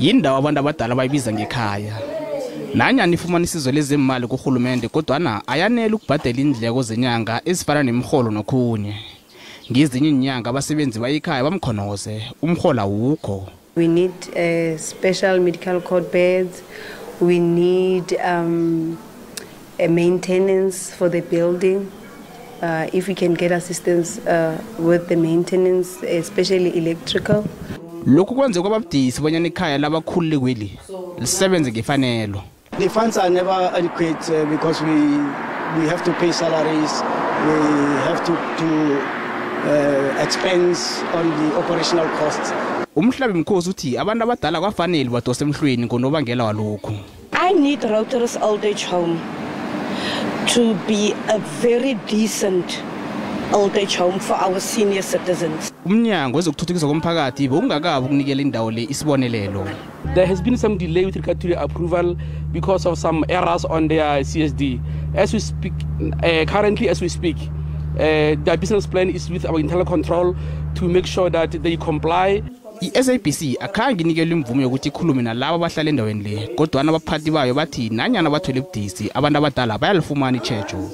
Indawo abantu abadala bayibiza ngekhaya. Nanyani ifumana isizo lezimali kuhulumende kodwana ayanele ukubhadela indleko zenyanga ezifana nemiholo nokhunye. Ngezinye inyanga abasebenzi bayikhaya bamkhonoze umholo awukho. We need special medical court beds. We need a maintenance for the building. If we can get assistance with the maintenance, especially electrical. Lokhu kwenze kwababudisi bonyana ikhaya labakhulile kweli lisebenze ngefanelo. The funds are never adequate because we have to pay salaries, we have to expense on the operational costs. Umhlabi Mkhosi uthi abantu abadala kwafanele badose emhlweni ngonobangela walokhu. I need Rotary old age home to be a very decent old age home for our senior citizens. Umnyango wezokuthuthukiswa komphakathi bowungakabi ukunikela indawo le isibonelelo. There has been some delay with regard to the approval because of some errors on their CSD. As we speak, currently as we speak, their business plan is with our internal control to make sure that they comply. SABC akhange inikele imvume yokuthi ikhulume nalabo abahlala endaweni le kodwa abaphathi bayo bathi nanyana bathwele ubudisi abantu abadala bayalifumana ichejo.